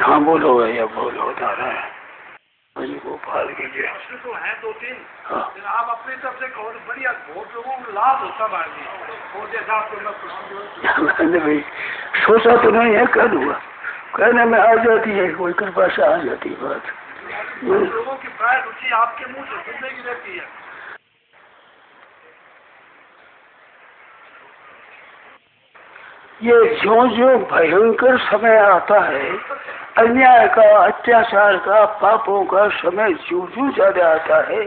हाँ बोलो भैया बोलो दादा गोपाल के लिए तो है 2-3। हाँ। आप अपनी तरफ से कहो बढ़िया बहुत लोगों को लाभ होता भाई और जैसा आपको मैंने भाई सोचा तो नहीं है, कह दूंगा कहने में आ जाती है, कोई कृपा से आ जाती है बात। लोगों की प्राय रुचि आपके मुंह से सुनने की रहती है। ये जो जो भयंकर समय आता है, अन्याय का, अत्याचार का, पापों का समय जो जो ज्यादा आता है,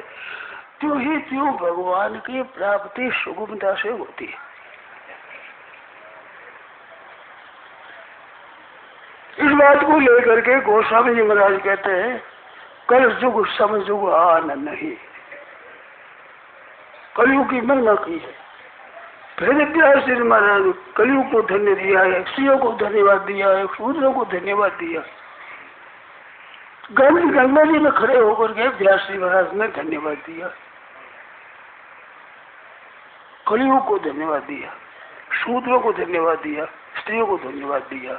त्यों ही त्यों भगवान की प्राप्ति सुगमता से होती है। इस बात को लेकर के गोस्वामी जी महाराज कहते हैं, कल युग समयुग आन नहीं, कलयुग की महिमा की है। फिर व्यास जी महाराज कलयुग को धन्य दिया है, स्त्रियों को धन्यवाद दिया है, शूद्रों को धन्यवाद दिया। गंगा जी में खड़े होकर के व्यास जी महाराज ने धन्यवाद दिया, कलयुग को धन्यवाद दिया, शूद्रों को धन्यवाद दिया, स्त्रियों को धन्यवाद दिया।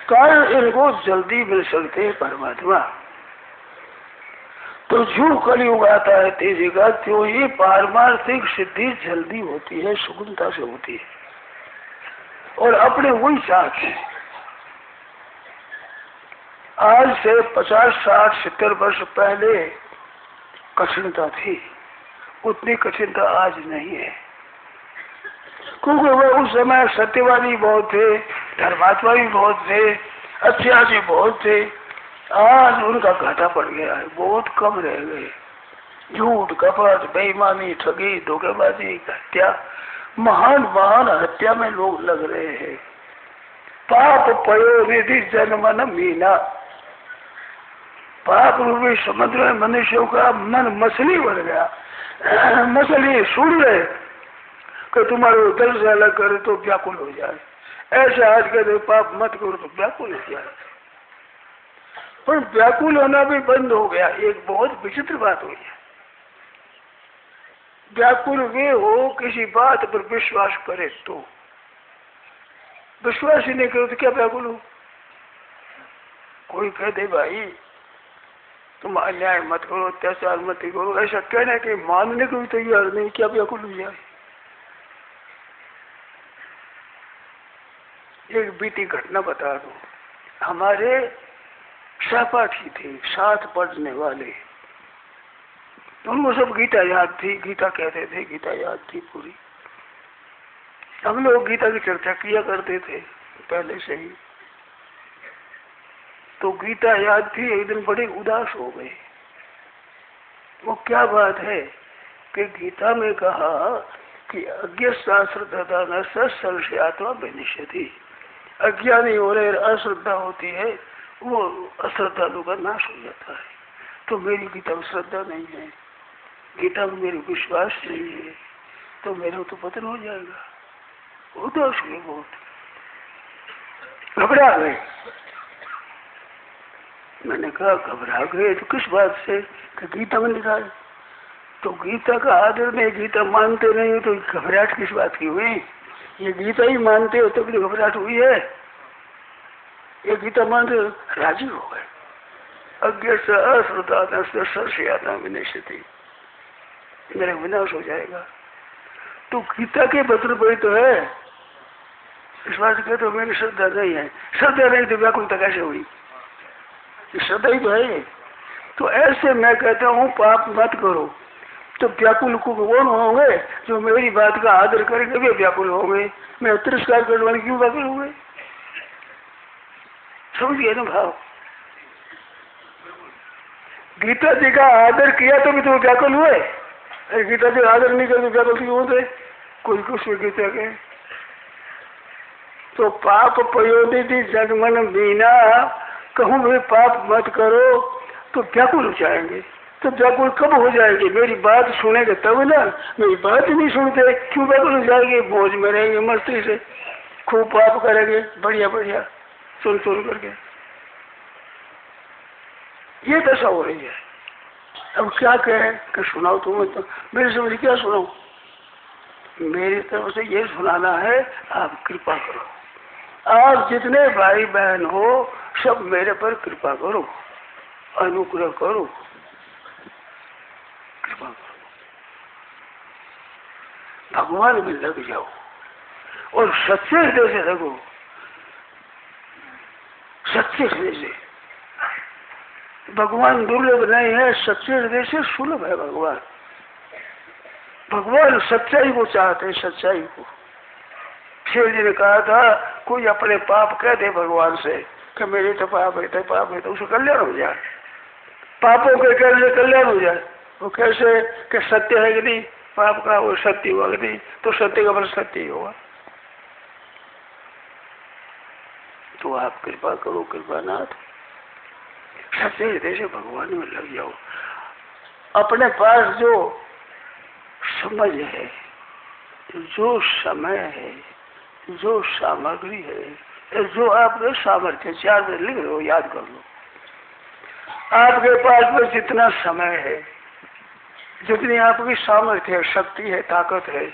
कारण इनको जल्दी मिल सकते हैं परमात्मा। तो जो कलयुग आता है तेजी का, त्यों ही पारमार्थिक सिद्धि जल्दी होती है, सुगमता से होती है। और अपने वही साथ है। आज से 50, 60, 70 वर्ष पहले कठिनता थी, उतनी कठिनता आज नहीं है, क्योंकि वह उस समय सत्यवादी बहुत थे, धर्मात्मा भी बहुत थे, अच्छे आदमी बहुत थे। आज उनका घाटा पड़ गया है, बहुत कम रह गए। झूठ, कपट, बेईमानी, ठगी, धोखेबाजी, हत्या, महान महान हत्या में लोग लग रहे हैं। पाप पयो निधि जनमन मीना, पाप रूपी समुद्र में मनुष्यों का मन मछली बन गया। मछली सुन ले कि तुम्हारे दिल से अलग करे तो व्याकुल हो जाए, ऐसे आज कहते पाप मत करो तो व्याकुल हो जाए। पर व्याकुल होना भी बंद हो गया। एक बहुत विचित्र बात हुई है। व्याकुल वे हो किसी बात पर विश्वास करे तो, विश्वास ही नहीं करो तो क्या व्याकुल हो। कोई कह दे भाई तुम अन्याय मत करो, अत्याचार मत करो, ऐसा कहने के मानने को भी तैयार नहीं, क्या व्याकुल हो जाए। एक बीती घटना बता दो। हमारे सहपाठी थे, साथ पढ़ने वाले, उनको सब गीता याद थी, गीता कहते थे, गीता याद थी पूरी। हम लोग गीता की चर्चा किया करते थे पहले से ही। तो गीता याद थी, एक दिन बड़े उदास हो गए। वो क्या बात है कि गीता में कहा कि अज्ञ शास्त्र न सल से आत्मा विनिश्यति, अज्ञानी हो रहे अश्रद्धा होती है, वो अश्रद्धालु का नाश हो जाता है। तो मेरी गीता में श्रद्धा नहीं है, गीता में मेरी विश्वास नहीं है, तो मेरा तो पतन हो जाएगा। उदास हुए, बहुत घबरा गए। मैंने कहा घबरा गए तो किस बात से, कि गीता में लिखा है। तो गीता का आदर नहीं, गीता मानते नहीं हो तो घबराहट किस बात की हुई। ये गीता ही मानते हो तो घबराहट हुई है। ये गीता मानते राजी हो गए। अज्ञ से अश्रद्धा से आत्मा विनिश्यति, मेरा विनाश हो जाएगा। तो गीता के पत्र पर तो है, इस बात के तो मेरी श्रद्धा नहीं है। श्रद्धा नहीं तो व्याकुलता कैसे हुई, श्रद्धा ही तो है। तो ऐसे मैं कहता हूँ पाप मत करो, तो व्याकुल को कौन होंगे, जो मेरी बात का आदर करेंगे वे व्याकुल होंगे। मैं तिरस्कार करने वाले क्यों व्याकुल होंगे। समझिए ना भाव। गीता जी का आदर किया तो भी तो व्याकुल हुए, गीता जी आदर नहीं करते व्याकुल क्यों होते। कोई कुछ गीता के तो पाप पयोनिधि जगमन बीना, कहूँ भी पाप मत करो तो व्याकुल हो जाएंगे। तो व्याकुल कब हो जाएंगे, मेरी बात सुनेंगे तब ना। मेरी बात नहीं सुनते क्यों व्याकुल हो जाएंगे। मौज में रहेंगे, मस्ती से खूब पाप करेंगे, बढ़िया बढ़िया सुन सुन करके। ये दशा हो रही है। अब क्या कहें कि सुनाओ तुम, तो मेरी समझ क्या सुनाओ। मेरी तरफ से ये सुनाना है, आप कृपा करो। आप जितने भाई बहन हो सब मेरे पर कृपा करो, अनुग्रह करो, कृपा करो, भगवान में लग जाओ और सच्चे हृदय से लगो, सच्चे हृदय से। भगवान दुर्लभ नहीं है, सच्चे हृदय से सुलभ है भगवान। भगवान सच्चाई को चाहते हैं, सच्चाई को। शिव जी ने कहा था कोई अपने पाप कह दे भगवान से कि मेरे तो पाप है, तो पाप है, तो उसका कल्याण हो जाए, पापों के कहने से कल्याण हो जाए। वो कैसे कि सत्य है कि नहीं, पाप का वो सत्य हुआ कि नहीं, तो सत्य का फल सत्य ही होगा। तो आप कृपा करो कृपानाथ, सच्चे हृदय से भगवान में लग जाओ। अपने पास जो समझ है, जो समय है, जो सामग्री है, जो आपके सामर्थ्य, 4 में लिख लो, याद कर लो। आपके पास में जितना समय है, जितनी आपकी सामर्थ्य है, शक्ति है, ताकत है,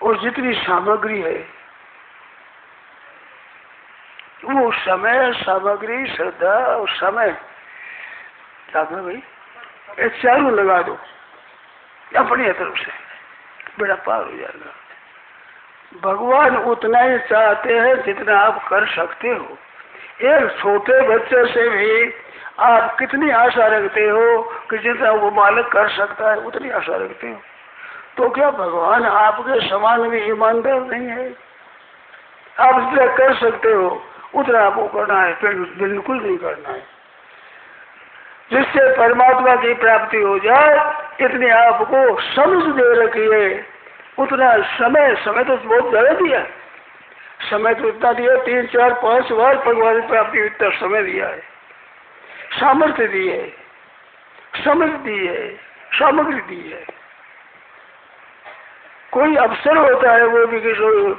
और जितनी सामग्री है, वो समय, सामग्री, श्रद्धा और समय लगा भाई, ये चारों लगा दो अपनी तरफ से, बड़ा पार हो जाएगा। भगवान उतना ही चाहते हैं जितना आप कर सकते हो। एक छोटे बच्चे से भी आप कितनी आशा रखते हो कि जितना वो बालक कर सकता है उतनी आशा रखते हो। तो क्या भगवान आपके समान भी ईमानदार नहीं है? आप जितना कर सकते हो उतना आपको करना है, फिर बिल्कुल नहीं करना है। जिससे परमात्मा की प्राप्ति हो जाए इतनी आपको समझ दे रखी है, उतना समय तो बहुत ज्यादा दिया, समय तो इतना दिया, 3, 4, 5 बार भगवान की प्राप्ति इतना समय दिया है, सामर्थ्य दी है, समझ दी है, सामग्री दी है। कोई अवसर होता है, वो भी किसी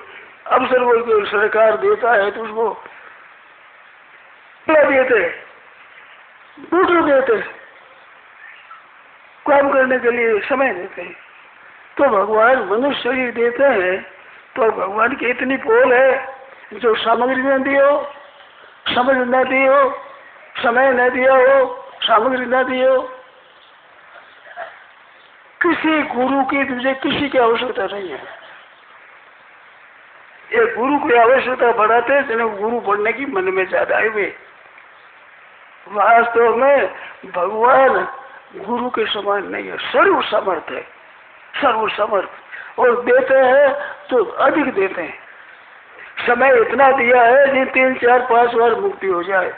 अवसर वो सरकार देता है तो उसको देते, दूसरों देते, काम करने के लिए समय देते हैं। तो भगवान मनुष्य शरीर देते हैं तो भगवान की इतनी पोल है, जो सामग्री न दी हो, समझ न दी हो, समय न दिया हो, सामग्री न दी हो। किसी गुरु की तुझे किसी की आवश्यकता नहीं है। ये गुरु की आवश्यकता बढ़ाते हैं जिन्हें गुरु बनने की मन में ज्यादा आई हुई। वास्तव में भगवान गुरु के समान नहीं है, सर्व समर्थ है, सर्व समर्थ, और देते हैं तो अधिक देते हैं। समय इतना दिया है कि 3, 4, 5 बार मुक्ति हो जाए।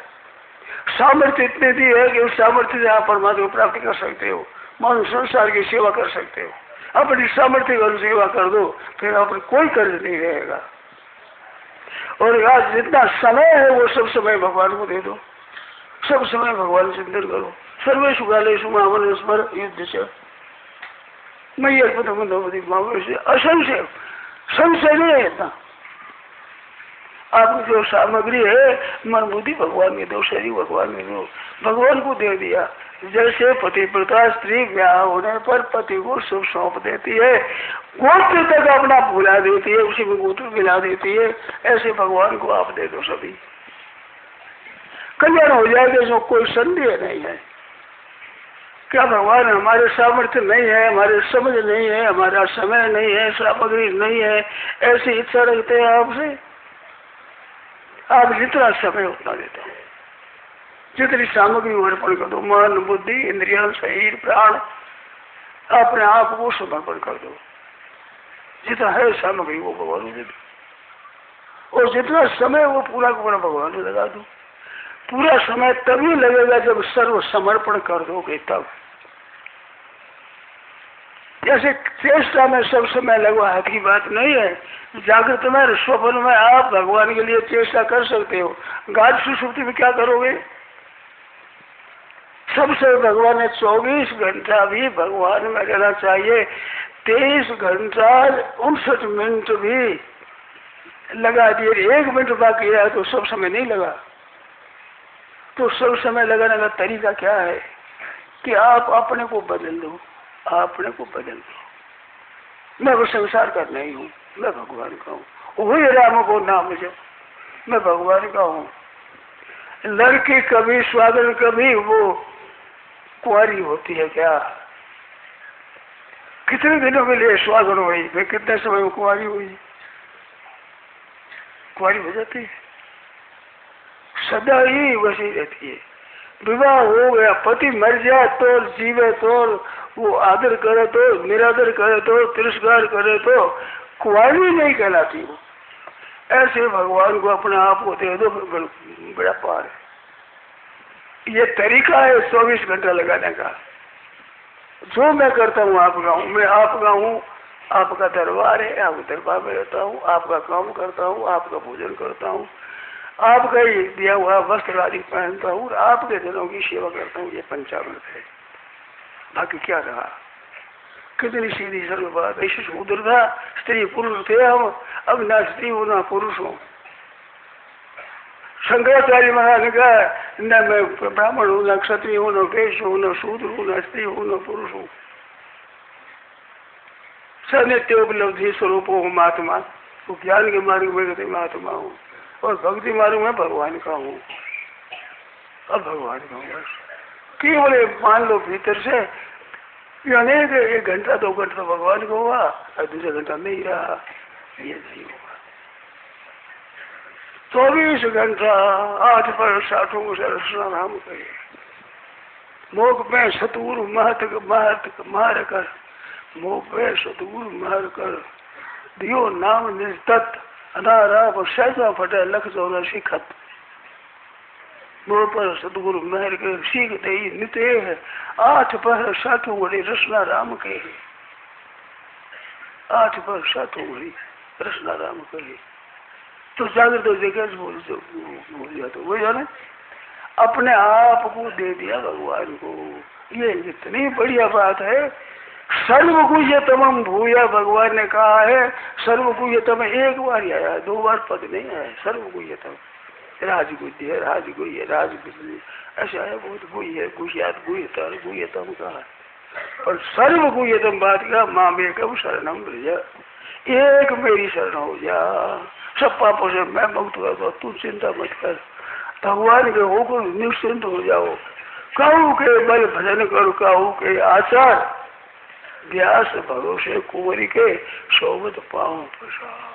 सामर्थ्य इतने दी है कि उस सामर्थ्य से आप परमात्मा को प्राप्ति कर सकते हो, मानो संसार की सेवा कर सकते हो। अपनी सामर्थ्य की सेवा कर दो, फिर आप कोई कर्ज नहीं रहेगा। और आज जितना समय है वो सब समय भगवान को दे दो, सब समय भगवान चिंतन करो। सर्वेषु कालेषु मां स्मर युद्ध से मैं असंशय, संशय नहीं है इतना। आपकी जो सामग्री है मन बुद्धि भगवान ने दो, शरीर भगवान ने दो, भगवान को दे दिया। जैसे पतिव्रता स्त्री ब्याह होने पर पति को शुभ सौंप देती है, गोत्र तक अपना भुला देती है, उसी में गोत्र मिला देती है, ऐसे भगवान को आप दे दो, सभी कल्याण हो जाएगा। जो कोई संदेह नहीं है। क्या भगवान हमारे सामर्थ्य नहीं है, हमारे समझ नहीं है, हमारा समय नहीं है, सामग्री नहीं है, ऐसी इच्छा रखते हैं आपसे? आप जितना समय उतना देते हैं, जितनी सामग्री अर्पण कर दो, मन बुद्धि इंद्रिया शरीर प्राण अपने आप को समर्पण कर दो। जितना है सामग्री वो भगवान को दे दो, और जितना समय वो पूरा पूरा भगवान को लगा दो। पूरा समय तभी लगेगा जब सर्व समर्पण कर दोगे तब। जैसे चेष्टा में सब समय लगवा की बात नहीं है। जागृत में स्वप्न में आप भगवान के लिए चेष्टा कर सकते हो, गाढ़ सुषुप्ति में क्या करोगे? सबसे भगवान ने 24 घंटा भी भगवान में रहना चाहिए। 23 घंटा 59 मिनट भी लगा दिए, 1 मिनट बाकी है तो सब समय नहीं लगा। तो सब समय लगाने का तरीका क्या है कि आप अपने को बदल दो, अपने को बदल दो। मैं वो संसार का नहीं हूँ, मैं भगवान का हूँ, वही राम को नाम जप, मैं भगवान का हूँ। लड़की कभी स्वागत कभी वो कुंवारी होती है क्या? कितने दिनों के लिए स्वागत हुई, फिर कितने समय में कुंवारी हुई? कुंवारी हो जाती है, सदा ही वैसी रहती है। विवाह हो गया, पति मर जाए तो जीवे तो वो आदर करे तो निरादर करे तो तिरस्कार करे तो कुंवारी नहीं कहलाती वो। ऐसे भगवान को अपने आप को दे दो, बड़ा पार है। ये तरीका है 24 घंटा लगाने का। जो मैं करता हूँ आपका हूँ, मैं आपका हूँ, आपका दरबार है, आपके दरबार में रहता हूँ, आपका काम करता हूँ, आपका पूजन करता हूँ, आपका ही दिया हुआ वस्त्र आदि पहनता हूँ और आपके जनों की सेवा करता हूँ। ये पंचामृत है, बाकी क्या रहा? कितनी सीधी सरल बात। ऐसे उधर था, स्त्री पुरुष थे हम, अब ना स्त्री हो ना पुरुष हो। शंकराचार्य महाराज ने कहा न मैं ब्राह्मण हूँ, न क्षत्रिय हूँ, न वैश्य हूँ, न शूद्र हूँ, न स्त्री हूँ, न पुरुष हूँ। सनित्य उपलब्धि स्वरूप हूँ महात्मा। वो ज्ञान के मार्ग में गति महात्मा हूँ और भक्ति मार्ग में भगवान का हूँ। अब भगवान का हूँ केवल मान लो भीतर से, यानी 1 घंटा 2 घंटा भगवान को हुआ और दूसरा घंटा नहीं रहा, ये नहीं हुआ। 24 घंटा 8 पर 60 राम करे। मोक में सतगुरु मार कर, मोक में सतगुरु मार कर, दियो नाम निस्तत अनाराम सहजा फटे लख 84 खत। मोह पर सतगुरु मेहर के सीख दे निते है, 8 पर 60 घड़ी रसना राम के। 8 पर 60 घड़ी रसना राम के। तो जागृत हो देखे भूल जाते वो जाने अपने आप को दे दिया भगवान को। ये इतनी बढ़िया बात है। सर्वगुह्यतमं भूया, भगवान ने कहा है सर्वगुह्यतम। 1 बार ही आया, 2 बार पद नहीं आया। सर्वगुह्यतम, राजगुह्य राजगुह्य राजगुह्य ऐसा है। बहुत गुह्य गुह्यात गुह्यतर गुह्यतम कहा, और सर्वगुह्यतम बात का माँ मेकम शरणम ब्रज, एक मेरी शरण हो जा, सब पापों से मैं मुक्त कर दो, तू चिंता मत कर, भगवान के होकर निश्चिंत हो जाओ। कहू के बल भजन करो, कहू के आचार व्यास भरोसे कुंवरी के सोबत पाऊं प्रसाद।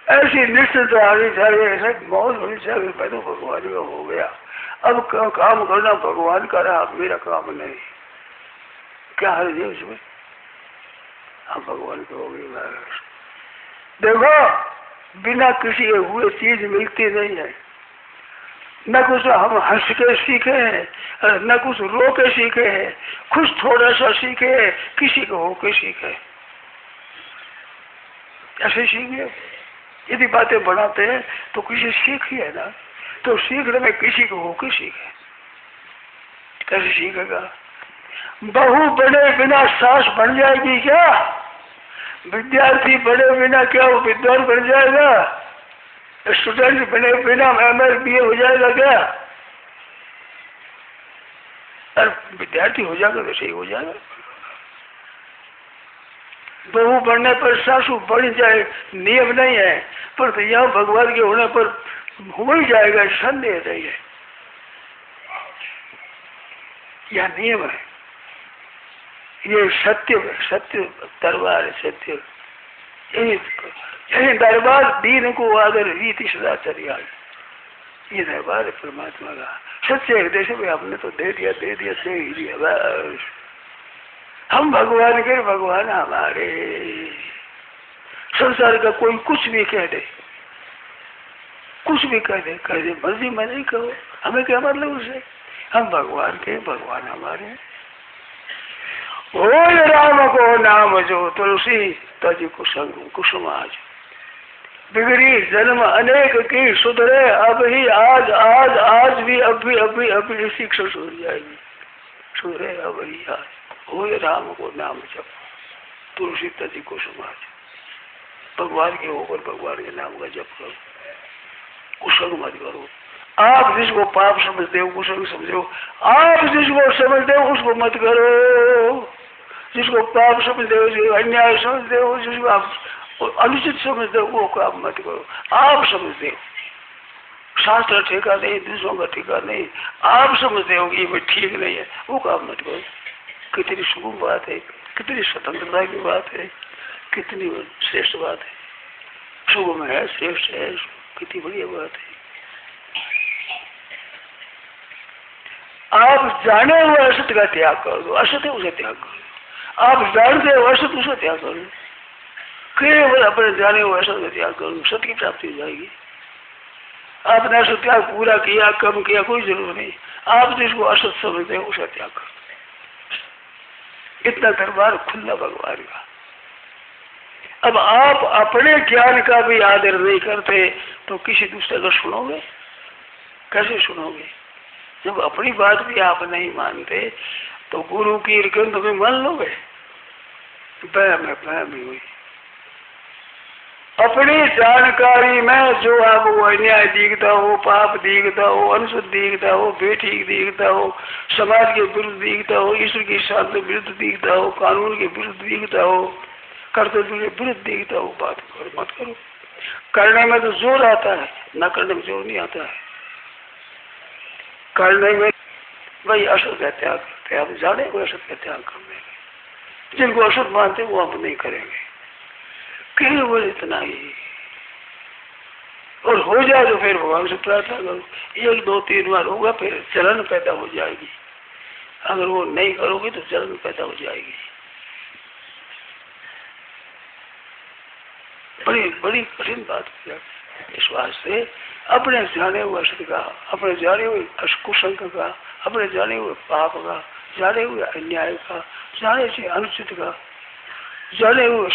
ऐसी निश्चित आनी चाहिए, ऐसे मौज होनी चाहिए। मैं तो भगवान का हो गया, अब काम करना भगवान का रहा, मेरा काम नहीं। क्या हर्ज है उसमें? हम भगवान के हो गए। देखो बिना किसी हुए चीज मिलती नहीं है। न कुछ हम हंस के सीखे हैं, न कुछ रो के सीखे हैं, खुश थोड़ा सा सीखे हैं, किसी को होके सीखे। ऐसे सीखे। यदि बातें बनाते हैं तो किसी सीखी है ना, तो सीखने में किसी को होके सीखे। कैसे सीखेगा? बहू बने बिना सास बन जाएगी क्या? विद्यार्थी बने बिना क्या वो विद्वान बन जाएगा? स्टूडेंट बने बिना MA BA हो जाएगा क्या? और विद्यार्थी हो जाएगा तो सही हो जाएगा। बहू बनने पर सासू बढ़ जाए नियम नहीं है, पर तो यहाँ भगवान के होने पर हो ही जाएगा, संदेह नहीं है। यह नियम है, ये सत्य सत्य दरबार है। सत्य यही दरबार दीन को आदर रीति सदाचार्य, ये दरबार है परमात्मा का। सच्चे हृदय से हमने तो दे दिया दे ही दिया बस। हम भगवान के, भगवान हमारे। संसार का कोई कुछ भी कह दे, कुछ भी कह दे मर्जी में नहीं कहो, हमें क्या मतलब उससे? हम भगवान के, भगवान हमारे। ओ राम को नाम जो तुलसी तज कुसुमाज, बिगड़ी जन्म अनेक की सुधरे अब ही आज आज आज भी अभी इसी क्षण सुधर जाएगी। सुधरे अब ही आज। ओ राम को नाम जप तुलसी तज कुसुमाज, भगवान के होकर भगवान के नाम का जप करो, कुसंग मत करो। आप जिसको पाप समझते हो कुसंग समझो, आप जिसको समझते हो उसको मत करो। जिसको पाप समझते हो, जिसको अन्याय समझते हो, जिसको आप अनुचित समझते हो, वो काम मत करो। आप समझते हो, शास्त्र ठेका नहीं, दूसरों का ठेका नहीं, आप समझते हो कि ये ठीक नहीं है, वो काम मत करो। कितनी सुगम बात है, कितनी स्वतंत्रता की बात है, कितनी श्रेष्ठ बात है। सुगम है, श्रेष्ठ है, कितनी बढ़िया बात है। आप जाने हुए असत्य का त्याग कर दो, असत्य उसे त्याग कर दो। आप जानते हो असत्य, उसे त्याग कर दो। केवल अपने जाने हुए असत्य का त्याग कर दो, सत्य की प्राप्ति हो जाएगी। आपने असत्य त्याग पूरा किया, कम किया, कोई जरूरत नहीं। आप जिसको असत्य समझते हो उसे त्याग कर दो। इतना दरबार खुला भगवान का। अब आप अपने ज्ञान का भी आदर नहीं करते तो किसी दूसरे का सुनोगे? कैसे सुनोगे? जब अपनी बात भी आप नहीं मानते तो गुरु की ग्रंथ में मान लोगे? वहम ही हुई। अपनी जानकारी में जो आपको अन्याय दिखता हो, पाप दिखता हो, अनुचित दिखता हो, बेठीक दिखता हो, समाज के विरुद्ध दिखता हो, ईश्वर की शांति के विरुद्ध दिखता हो, कानून के विरुद्ध दिखता हो, कर्तव्य के विरुद्ध दिखता हो, बात करो मत करो। करने में तो जोर आता है, न करने में जोर नहीं आता है। करने में वही असत का त्याग करते हैं। आप जाने वो असत का त्याग कर देंगे। जिनको असत मानते वो आप नहीं करेंगे। केवल इतना ही। और हो जाए तो फिर भगवान से प्रार्थना करो। 1 2 3 बार होगा, फिर चलन पैदा हो जाएगी। अगर वो नहीं करोगे तो चलन पैदा हो जाएगी। बड़ी बड़ी कठिन बात है। इस वास्ते अपने जाने हुए असत्य का, अपने जाने हुए कुसंग का, अपने जाने हुए पाप का, जाने हुए अन्याय का, जाने से अनुचित का, जाने हुए